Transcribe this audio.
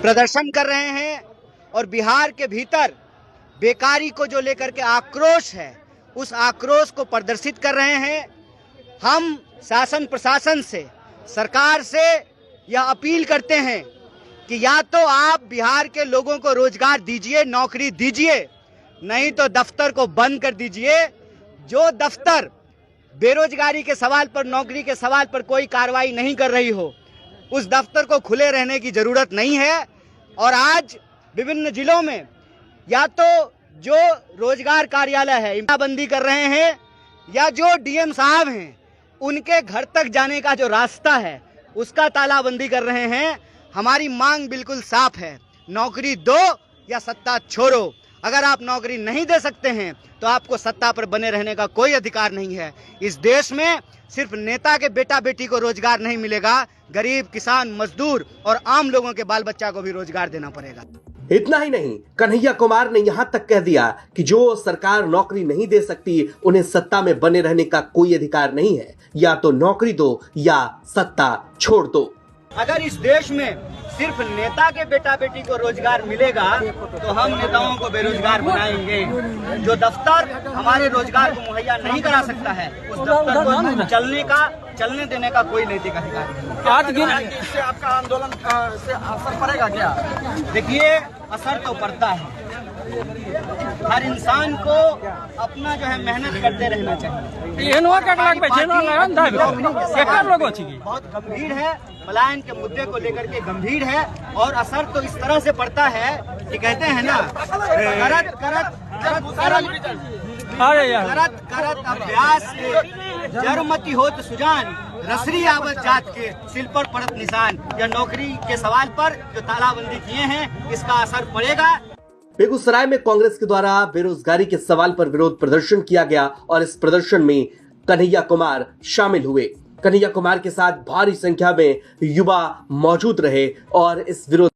प्रदर्शन कर रहे हैं और बिहार के भीतर बेकारी को जो लेकर के आक्रोश है, उस आक्रोश को प्रदर्शित कर रहे हैं। हम शासन प्रशासन से, सरकार से यह अपील करते हैं कि या तो आप बिहार के लोगों को रोजगार दीजिए, नौकरी दीजिए, नहीं तो दफ्तर को बंद कर दीजिए। जो दफ्तर बेरोजगारी के सवाल पर, नौकरी के सवाल पर कोई कार्रवाई नहीं कर रही हो, उस दफ्तर को खुले रहने की जरूरत नहीं है। और आज विभिन्न जिलों में या तो जो रोजगार कार्यालय है बंदी कर रहे हैं, या जो डीएम साहब हैं उनके घर तक जाने का जो रास्ता है उसका तालाबंदी कर रहे हैं। हमारी मांग बिल्कुल साफ है, नौकरी दो या सत्ता छोड़ो। अगर आप नौकरी नहीं दे सकते हैं तो आपको सत्ता पर बने रहने का कोई अधिकार नहीं है। इस देश में सिर्फ नेता के बेटा बेटी को रोजगार नहीं मिलेगा, गरीब, किसान, मजदूर और आम लोगों के बाल बच्चा को भी रोजगार देना पड़ेगा। इतना ही नहीं, कन्हैया कुमार ने यहां तक कह दिया कि जो सरकार नौकरी नहीं दे सकती उन्हें सत्ता में बने रहने का कोई अधिकार नहीं है। या तो नौकरी दो या सत्ता छोड़ दो। अगर इस देश में सिर्फ नेता के बेटा बेटी को रोजगार मिलेगा तो हम नेताओं को बेरोजगार बनाएंगे। जो दफ्तर हमारे रोजगार को मुहैया नहीं करा सकता है, उस दफ्तर को चलने देने का कोई नैतिक अधिकार नहीं। आज इससे आपका आंदोलन से असर पड़ेगा क्या? देखिए, असर तो पड़ता है। हर इंसान को अपना जो है मेहनत करते रहना चाहिए। बहुत गंभीर है, पलायन के मुद्दे को लेकर के गंभीर है। और असर तो इस तरह से पड़ता है कि कहते हैं ना, करत अभ्यास के जरमती होत सुजान, रसरी आवत जात के सिल पर पड़त निशान। या नौकरी के सवाल पर जो तालाबंदी किए हैं, इसका असर पड़ेगा। बेगूसराय में कांग्रेस के द्वारा बेरोजगारी के सवाल पर विरोध प्रदर्शन किया गया और इस प्रदर्शन में कन्हैया कुमार शामिल हुए। कन्हैया कुमार के साथ भारी संख्या में युवा मौजूद रहे और इस विरोध